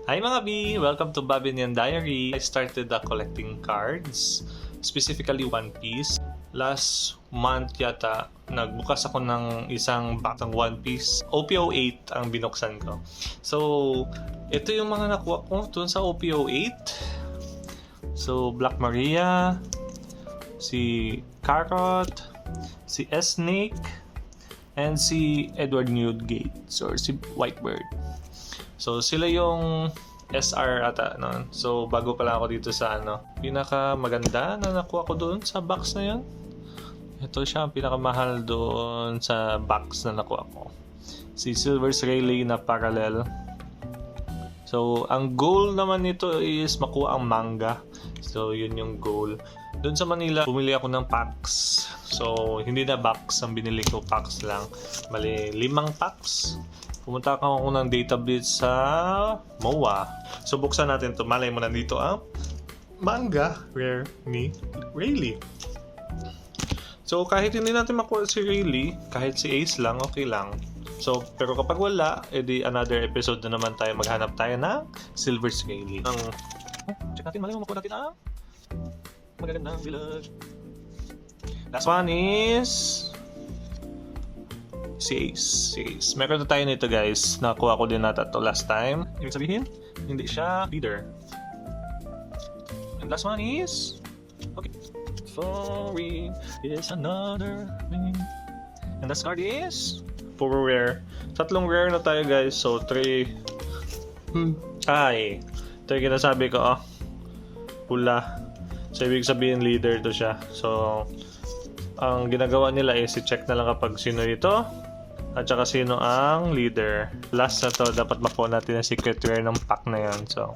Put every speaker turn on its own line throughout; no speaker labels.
Hi mga B! Welcome to Babinian Diary. I started collecting cards, specifically One Piece. Last month yata, nagbukas ako ng isang box ng One Piece. OPO8 ang binuksan ko. So, ito yung mga nakuha ko dun sa OPO8. So, Black Maria, si Carrot, si S-Snake, and si Edward Newgate or si Whitebird. So sila yung SR ata noon. So bago pa lang ako dito sa pinaka maganda na nakuha ko doon sa box na 'yon. Ito siya ang pinakamahal doon sa box na nakuha ko. Si Silver's Rayleigh na parallel. So ang goal naman nito is makuha ang manga. So yun yung goal. Doon sa Manila, bumili ako ng packs. So hindi na box ang binili ko, packs lang. Bali 5 packs. Pumunta ako ng database sa MOA. So buksan natin to. Malay mo nandito ang manga rare ni Rayleigh. So kahit hindi natin makuha si Rayleigh, kahit si Ace lang, okay lang. So pero kapag wala, edi another episode na naman tayo. Maghanap tayo ng Silver's Rayleigh. Check natin, malay mo makuha natin ang magagandang village. Last one is si Ace. Meron na tayo nito guys. Nakuha ko din nata to last time. Ibig sabihin, hindi siya leader. And last one is okay. Sorry, it's another thing. And last card is puro rare. 3 rare na tayo guys. So 3 ay ito yung kinasabi ko pula. So ibig sabihin leader to siya. So ang ginagawa nila is i-check na lang kapag sino ito at saka sino ang leader. Last na to, dapat makuha natin ang secret rare ng pack na yan. So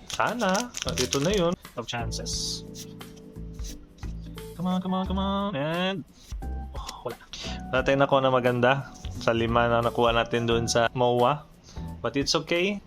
sana dito na yun of chances. Come on and wala tayong nakuha na maganda sa 5 na nakuha natin doon sa MOA, but it's okay.